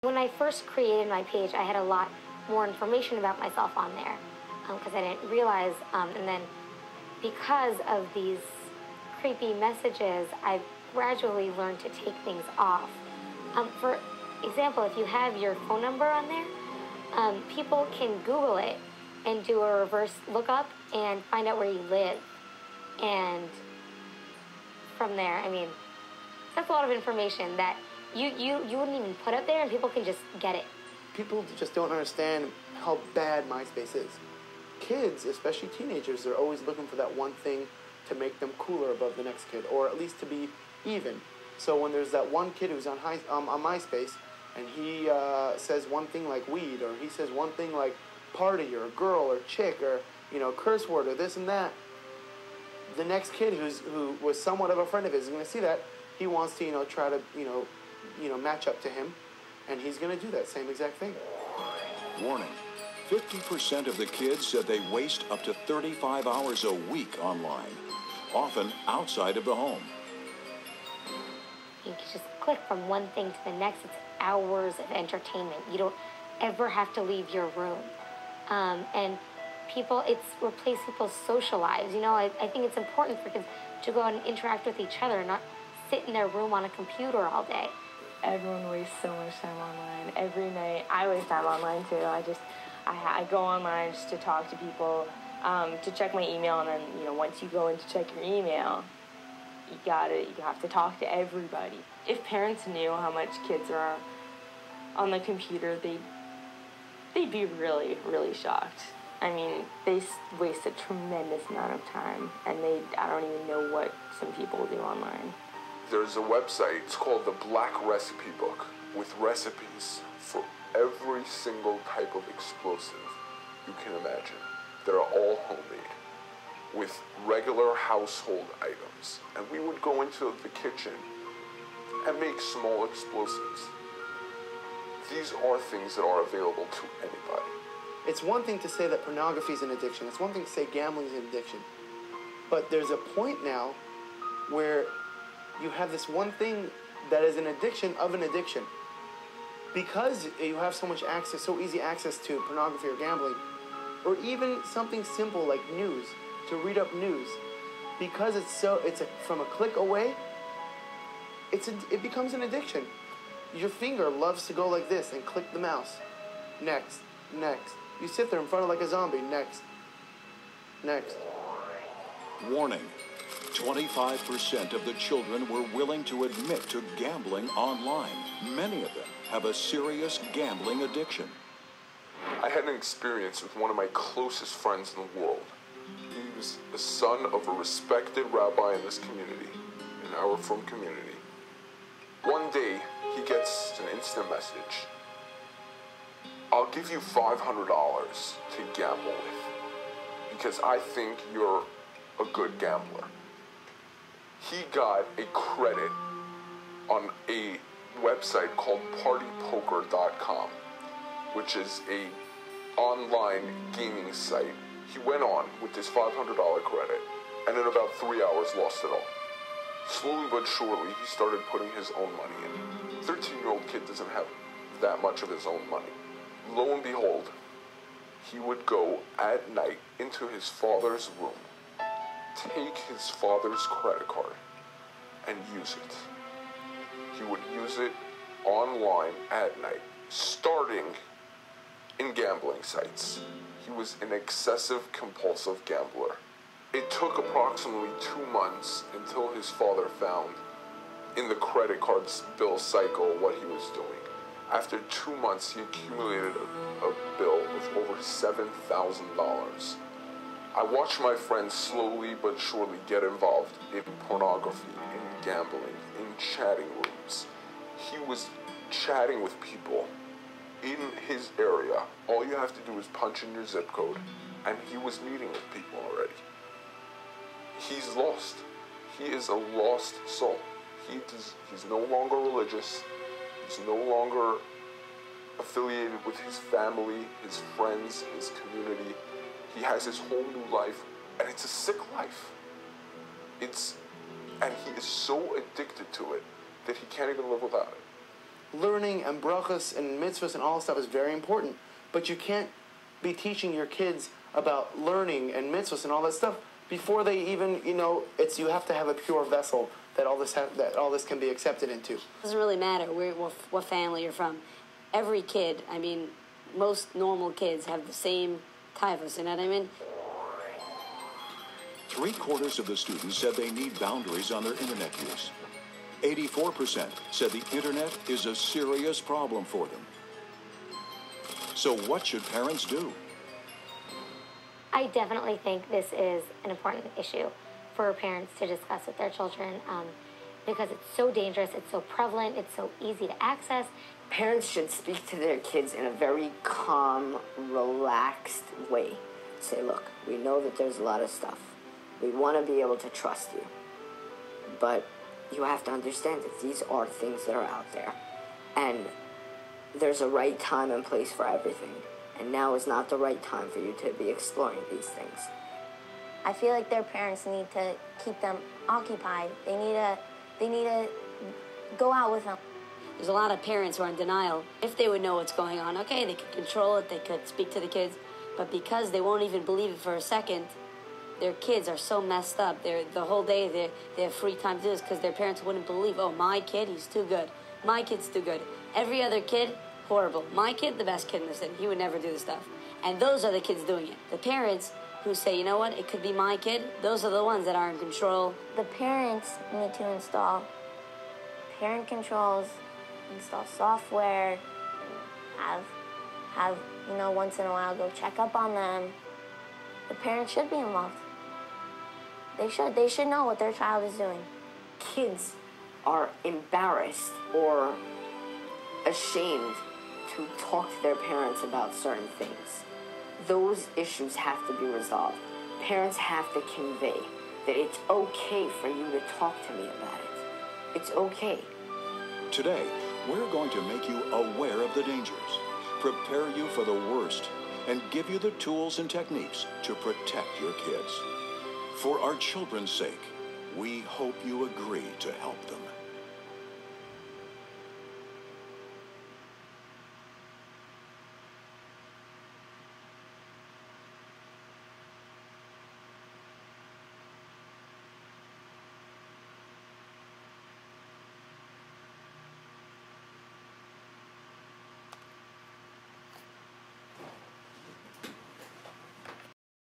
When I first created my page, I had a lot more information about myself on there because I didn't realize, and then because of these creepy messages, I've gradually learned to take things off. For example, if you have your phone number on there, people can Google it and do a reverse lookup and find out where you live. And from there, I mean, that's a lot of information that you wouldn't even put up there, and people can just get it. People just don't understand how bad MySpace is. Kids, especially teenagers, they're always looking for that one thing to make them cooler above the next kid, or at least to be even. So when there's that one kid who's on MySpace, and he says one thing like weed, or he says one thing like party, or girl, or chick, or curse word, or this and that, the next kid who was somewhat of a friend of his is going to see that. He wants to try to match up to him, and he's going to do that same exact thing. Warning: 50% of the kids said they waste up to 35 hours a week online, often outside of the home. You can just click from one thing to the next. It's hours of entertainment. You don't ever have to leave your room. And it's replaced people's social lives. I think it's important for kids to go out and interact with each other, not sit in their room on a computer all day. Everyone wastes so much time online. Every night, I waste time online too. I go online just to talk to people, to check my email, and then, once you go in to check your email, you have to talk to everybody. If parents knew how much kids are on the computer, they'd be really, really shocked. I mean, they waste a tremendous amount of time, and I don't even know what some people do online. There's a website, it's called the Black Recipe Book, with recipes for every single type of explosive you can imagine. They're all homemade, with regular household items. And we would go into the kitchen and make small explosives. These are things that are available to anybody. It's one thing to say that pornography is an addiction. It's one thing to say gambling is an addiction. But there's a point now where you have this one thing that is an addiction of an addiction. Because you have so much access, so easy access to pornography or gambling, or even something simple like news, to read up news, because from a click away, it becomes an addiction. Your finger loves to go like this and click the mouse. Next, next. You sit there in front of like a zombie. Next, next. Warning: 25% of the children were willing to admit to gambling online. Many of them have a serious gambling addiction. I had an experience with one of my closest friends in the world. He was the son of a respected rabbi in this community, in our frum community. One day, he gets an instant message. I'll give you $500 to gamble with, because I think you're a good gambler. He got a credit on a website called Part2.mov, which is a online gaming site. He went on with this $500 credit, and in about 3 hours lost it all. Slowly but surely, he started putting his own money in. 13-year-old kid doesn't have that much of his own money. Lo and behold, he would go at night into his father's room, take his father's credit card, and use it. He would use it online at night, starting in gambling sites. He was an excessive, compulsive gambler. It took approximately 2 months until his father found in the credit card's bill cycle what he was doing. After 2 months, he accumulated a bill of over $7,000. I watched my friend slowly but surely get involved in pornography, in gambling, in chatting rooms. He was chatting with people in his area. All you have to do is punch in your zip code, and he was meeting with people already. He's lost. He is a lost soul. He's no longer religious. He's no longer affiliated with his family, his friends, his community. He has his whole new life, and it's a sick life. And he is so addicted to it that he can't even live without it. learning and brachas and mitzvahs and all this stuff is very important, but you can't be teaching your kids about learning and mitzvahs and all that stuff before they even, you have to have a pure vessel that all this can be accepted into. It doesn't really matter what family you're from. Every kid, most normal kids have the same taivas, you know what I mean? 3/4 of the students said they need boundaries on their internet use. 84% said the internet is a serious problem for them. So what should parents do? I definitely think this is an important issue for parents to discuss with their children because it's so dangerous, it's so prevalent, it's so easy to access. Parents should speak to their kids in a very calm, relaxed way. Say, look, we know that there's a lot of stuff. We want to be able to trust you. But you have to understand that these are things that are out there. And there's a right time and place for everything. And now is not the right time for you to be exploring these things. I feel like their parents need to keep them occupied. They need to go out with them. There's a lot of parents who are in denial. If they would know what's going on, okay, they could control it, they could speak to the kids, but because they won't even believe it for a second, their kids are so messed up. The whole day they have free time to do this because their parents wouldn't believe, oh, my kid, he's too good. My kid's too good. Every other kid, horrible. My kid, the best kid in the city. He would never do this stuff. And those are the kids doing it. The parents who say, you know what, it could be my kid, those are the ones that are in control. The parents need to install parent controls, install software, have once in a while go check up on them. The parents should be involved. They should know what their child is doing. Kids are embarrassed or ashamed to talk to their parents about certain things. Those issues have to be resolved. Parents have to convey that it's okay for you to talk to me about it. It's okay. Today, we're going to make you aware of the dangers, prepare you for the worst, and give you the tools and techniques to protect your kids. For our children's sake, we hope you agree to help them.